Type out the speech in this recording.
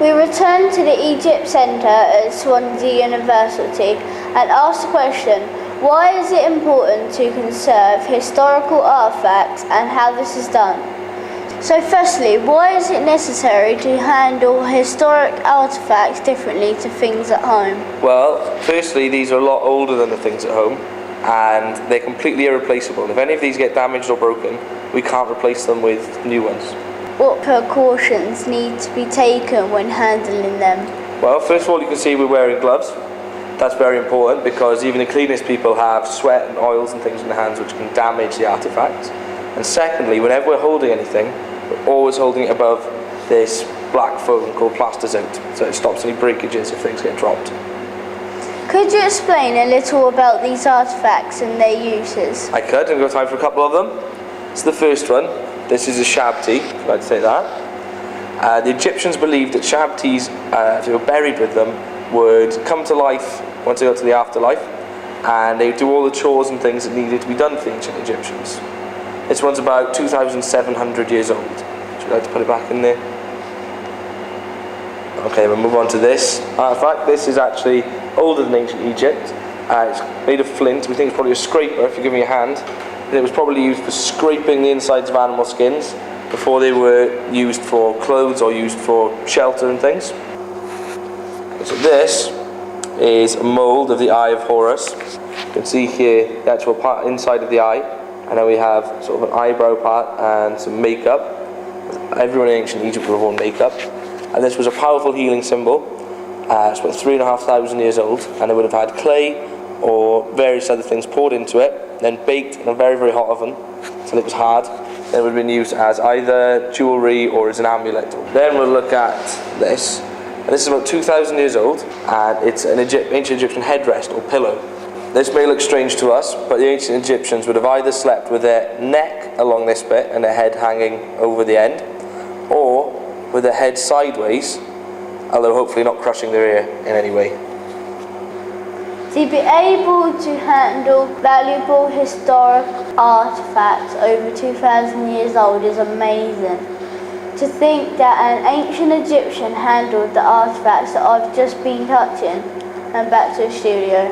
We returned to the Egypt Centre at Swansea University and asked the question, why is it important to conserve historical artefacts and how this is done? So firstly, why is it necessary to handle historic artefacts differently to things at home? Well, firstly, these are a lot older than the things at home, and they're completely irreplaceable. If any of these get damaged or broken, we can't replace them with new ones. What precautions need to be taken when handling them? Well, first of all, you can see we're wearing gloves. That's very important because even the cleanest people have sweat and oils and things in their hands which can damage the artefacts. And secondly, whenever we're holding anything, we're always holding it above this black foam called plastisite, so it stops any breakages if things get dropped. Could you explain a little about these artefacts and their uses? I could, and we've got time for a couple of them. So the first one, this is a shabti, if you'd like to say that. The Egyptians believed that shabtis, if they were buried with them, would come to life once they got to the afterlife, and they would do all the chores and things that needed to be done for the ancient Egyptians. This one's about 2,700 years old. Would you like to put it back in there? Okay, we'll move on to this artifact. This is actually older than ancient Egypt. It's made of flint. We think it's probably a scraper, if you give me a hand. And it was probably used for scraping the insides of animal skins before they were used for clothes or used for shelter and things. So this is a mould of the eye of Horus. You can see here the actual part inside of the eye, and then we have sort of an eyebrow part and some makeup. Everyone in ancient Egypt would have worn makeup. And this was a powerful healing symbol. It's about 3,500 years old, and it would have had clay or various other things poured into it, then baked in a very, very hot oven until it was hard. Then it would have been used as either jewellery or as an amulet. Then we'll look at this. And this is about 2,000 years old, and it's an ancient Egyptian headrest or pillow. This may look strange to us, but the ancient Egyptians would have either slept with their neck along this bit and their head hanging over the end, or with their head sideways, although hopefully not crushing their ear in any way. To be able to handle valuable historic artefacts over 2,000 years old is amazing. To think that an ancient Egyptian handled the artefacts that I've just been touching. And back to the studio.